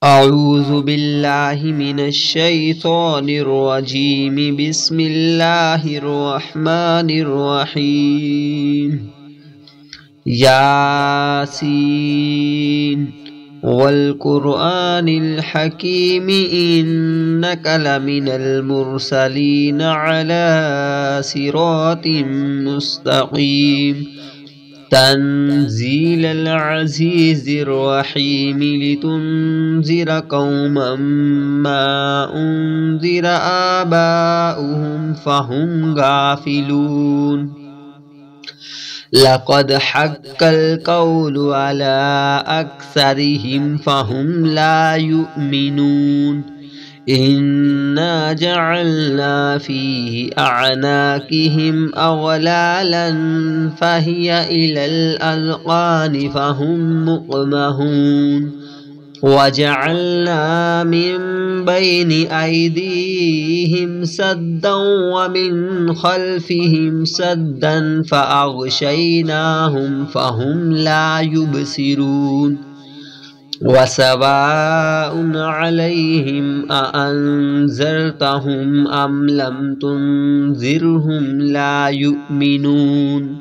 أعوذ بالله من الشيطان الرجيم بسم الله الرحمن الرحيم ياسين والقرآن الحكيم إنك لمن المرسلين على صراط مستقيم تنزيل العزيز الرحيم لتنذر قوما ما أنذر آباؤهم فهم غافلون لقد حق القول على أكثرهم فهم لا يؤمنون إنا جعلنا في أعناقهم أغلالا فهي إلى الأذقان فهم مقمحون وجعلنا من بين أيديهم سدا ومن خلفهم سدا فأغشيناهم فهم لا يبصرون وسواء عليهم أأنذرتهم أم لم تنذرهم لا يؤمنون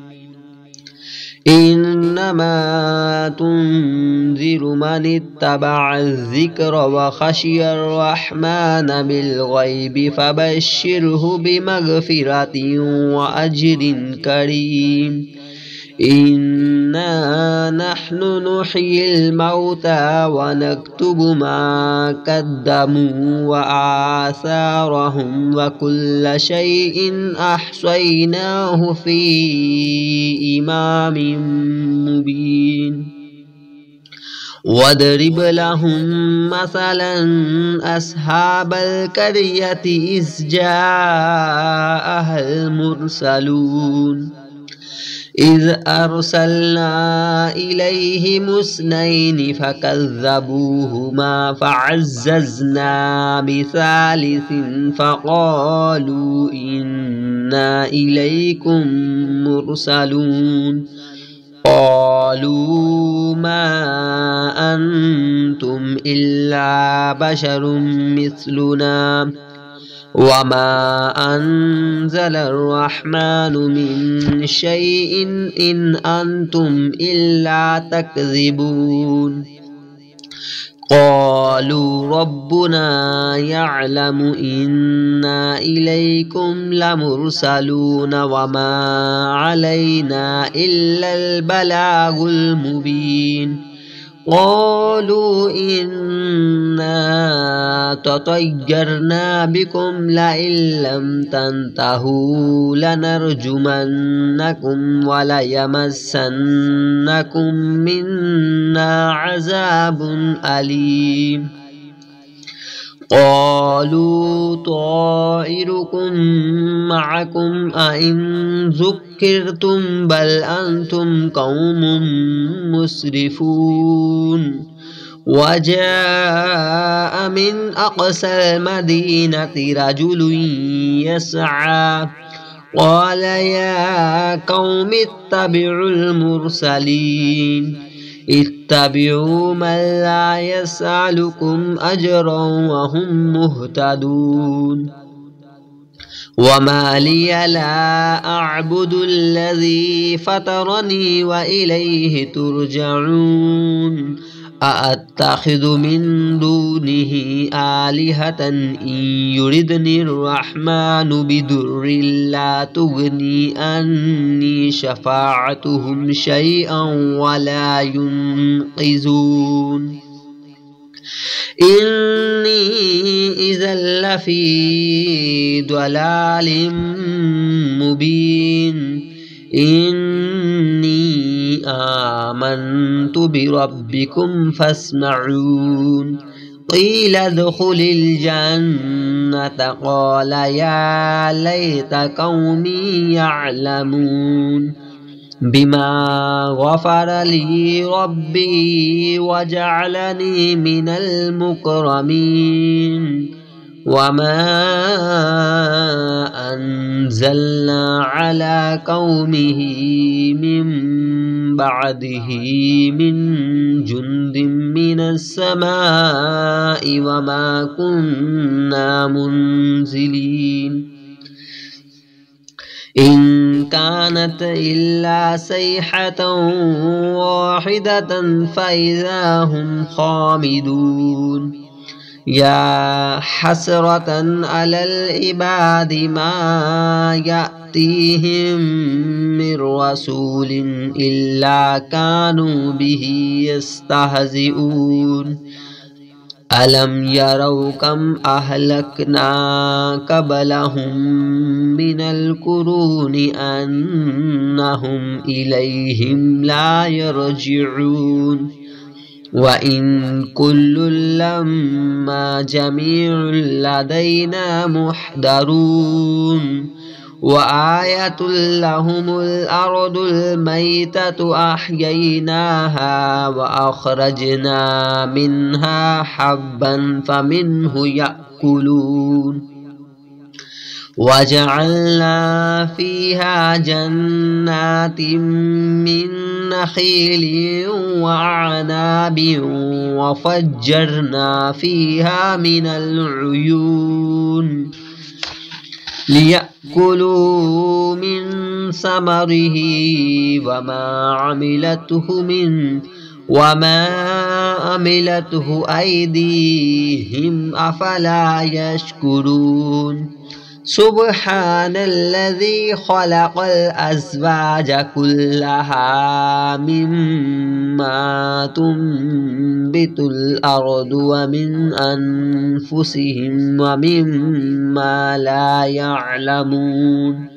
إنما تنذر من اتبع الذكر وخشي الرحمن بالغيب فبشره بمغفرة وأجر كريم إنا نحن نحيي الموتى ونكتب ما قدموا وآثارهم وكل شيء أحصيناه في إمام مبين واضرب لهم مثلا أصحاب القرية إذ جاءها المرسلون إذ أرسلنا إليهم اثنين فكذبوهما فعززنا بثالث فقالوا إنا إليكم مرسلون قالوا ما أنتم إلا بشر مثلنا وما أنزل الرحمن من شيء إن أنتم إلا تكذبون قالوا ربنا يعلم إنا إليكم لمرسلون وما علينا إلا البلاغ المبين قالوا إنا تطيرنا بكم لئن لم تنتهوا لنرجمنكم وليمسنكم منا عذاب أليم قالوا طائركم معكم أئن ذكرتم بل أنتم قوم مسرفون وجاء من أقصى المدينة رجل يسعى قال يا قوم اتبعوا المرسلين اتبعوا من لا يسألكم أجرا وهم مهتدون وما لي لا أعبد الذي فطرني وإليه ترجعون أأتخذ من دونه آلهة إن يردني الرحمن بضر لا تغني عني شفاعتهم شيئا ولا ينقذون إني إذا لفي ضلال مبين إني آمنت بربكم فاسمعون قيل ادخل الجنة قال يا ليت قومي يعلمون بما غفر لي ربي وجعلني من المكرمين وما أنزلنا على قومه من بعده من جند من السماء وما كنا منزلين إن كانت إلا صيحة واحدة فإذا هم خامدون يا حسرة على العباد ما يأتيهم من رسول إلا كانوا به يستهزئون ألم يروا كم أهلكنا قبلهم من القرون أنهم إليهم لا يرجعون وإن كل لما جميع لدينا محضرون وآية لهم الأرض الميتة أحييناها وأخرجنا منها حبا فمنه يأكلون وجعلنا فيها جنات من نخيل وأعناب وفجرنا فيها من العيون ليأكلوا من ثمره وما عملته أيديهم أفلا يشكرون سبحان الذي خلق الأزواج كلها مما تنبت الأرض ومن أنفسهم ومما لا يعلمون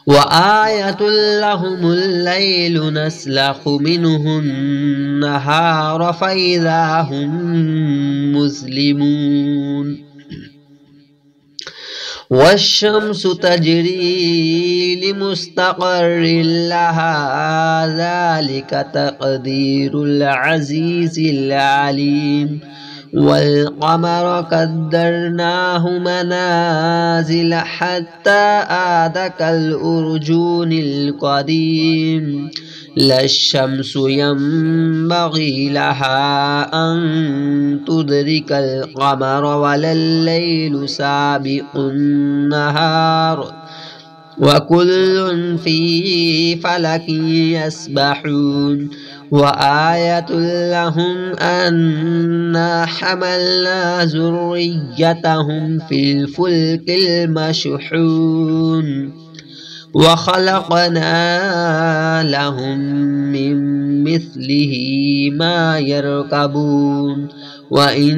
وآية لهم الليل نسلخ منه النهار فإذا هم مظلمون والشمس تجري لمستقر لها ذلك تقدير العزيز العليم والقمر قدرناه منازل حتى عاد كالأرجون القديم لا الشمس ينبغي لها أن تدرك القمر ولا الليل سابق النهار وكل في فلك يسبحون وآية لهم أنا حملنا ذريتهم في الفلك المشحون وخلقنا لهم من مثله ما يركبون وإن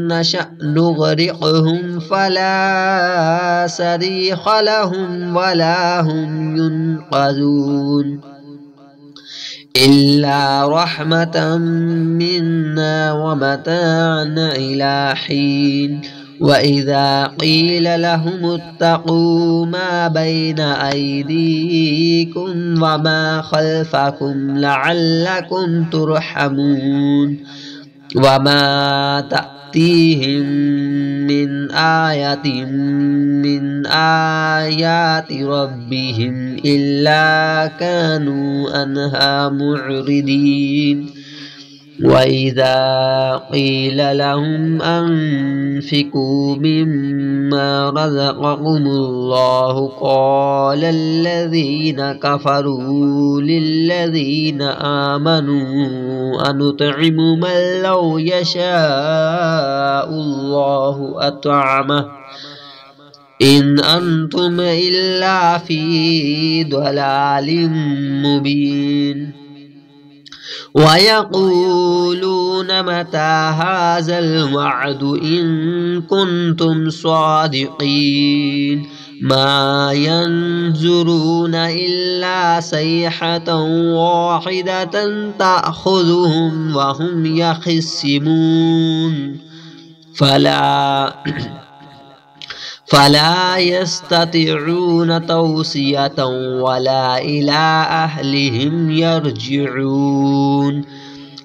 نشأ نغرقهم فلا صريخ لهم ولا هم ينقذون إلا رحمة منا ومتاعا إلى حين وإذا قيل لهم اتقوا ما بين أيديكم وما خلفكم لعلكم ترحمون وما تأتيهم من آية من آيات ربهم إلا كانوا عنها معرضين وإذا قيل لهم أنفقوا مما رزقكم الله قال الذين كفروا للذين آمنوا أنطعم من لو يشاء الله أطعمه إن أنتم إلا في ضلال مبين ويقولون متى هذا الوعد إن كنتم صادقين ما ينظرون إلا صيحة واحدة تأخذهم وهم يخصمون فلا يستطيعون توصية ولا إلى أهلهم يرجعون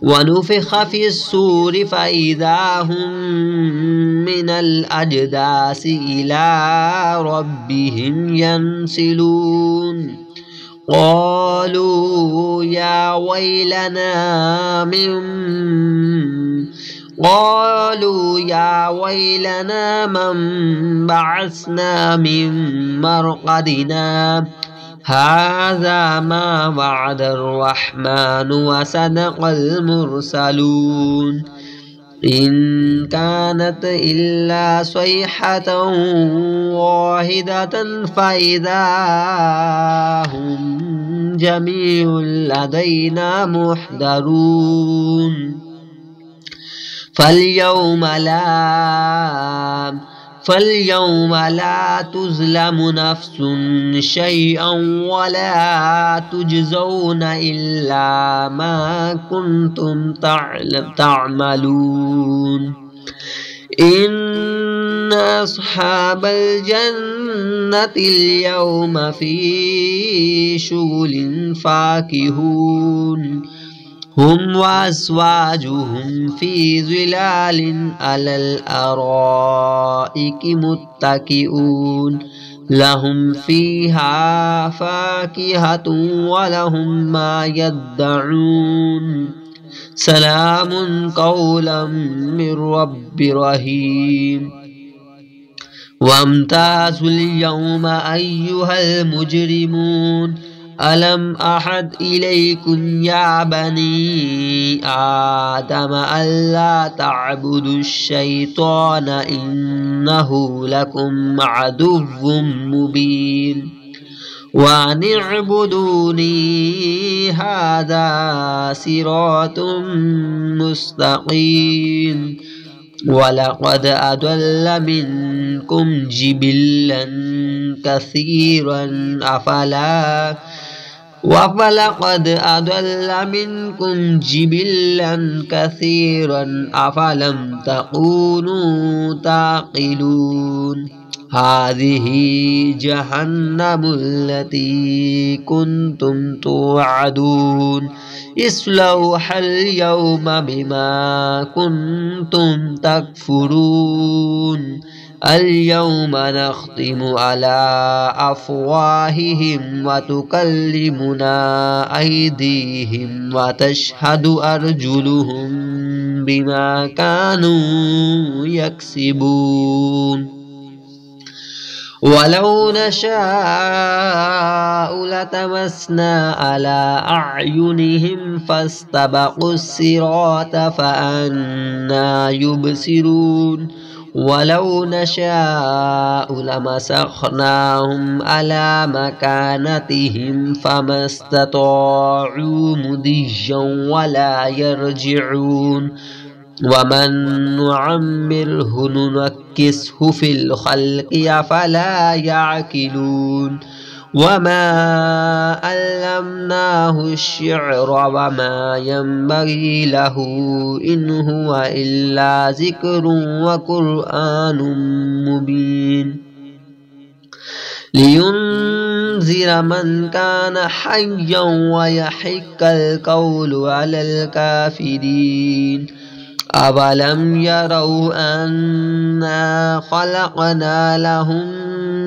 ونفخ في الصور فإذا هم من الأجداث إلى ربهم ينسلون قالوا يا ويلنا من بعثنا من مرقدنا هذا ما وعد الرحمن وصدق المرسلون إن كانت إلا صيحة واحدة فإذا هم جميع لدينا محضرون فاليوم لا تظلم نفس شيئا ولا تجزون إلا ما كنتم تعملون إن أصحاب الجنة اليوم في شغل فاكهون هم وأزواجهم في ظلال على الأرائك متكئون لهم فيها فاكهة ولهم ما يدعون سلام قولا من رب رحيم وامتازوا اليوم أيها المجرمون ألم أعهد إليكم يا بني آدم ألا تعبدوا الشيطان إنه لكم عدو مبين وأن اعبدوني هذا صراط مستقيم ولقد أضل منكم جبلا كثيرا أفلم تكونوا تعقلون هذه جهنم التي كنتم توعدون اصلوها اليوم بما كنتم تكفرون اليوم نختم على أفواههم وتكلمنا أيديهم وتشهد أرجلهم بما كانوا يكسبون ولو نشاء لتمسنا على أعينهم فاستبقوا الصراط فأنى يبصرون ولو نشاء لمسخناهم على مكانتهم فما استطاعوا مضيا ولا يرجعون ومن نعمره ننكسه في الخلق أفلا يعقلون وما علمناه الشعر وما ينبغي له إن هو إلا ذكر وقرآن مبين لينذر من كان حيا ويحق القول على الكافرين أولم يروا أنا خلقنا لهم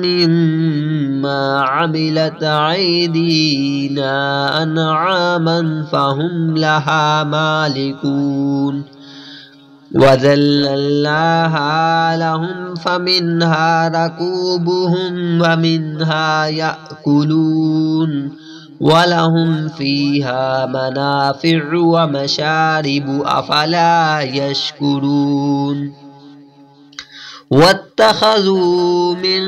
مما عملت أيدينا أنعاما فهم لها مالكون وذللناها لهم فمنها ركوبهم ومنها يأكلون ولهم فيها منافع ومشارب أفلا يشكرون واتخذوا من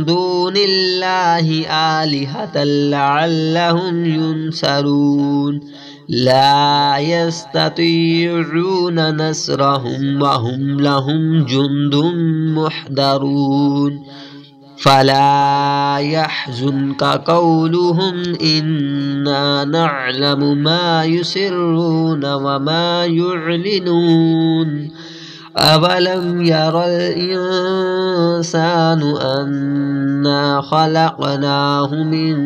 دون الله آلهة لعلهم ينصرون لا يستطيعون نصرهم وهم لهم جند محضرون فلا يحزنك قولهم إنا نعلم ما يسرون وما يعلنون أولم ير الإنسان أنا خلقناه من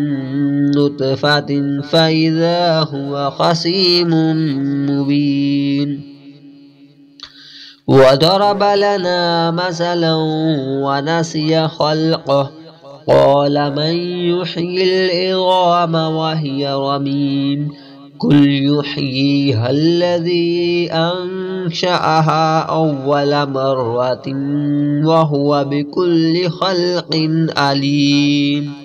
نطفة فإذا هو خصيم مبين وضرب لنا مثلا ونسي خلقه قال من يحيي العظام وهي رميم قل يحييها الذي أنشأها أول مرة وهو بكل خلق عليم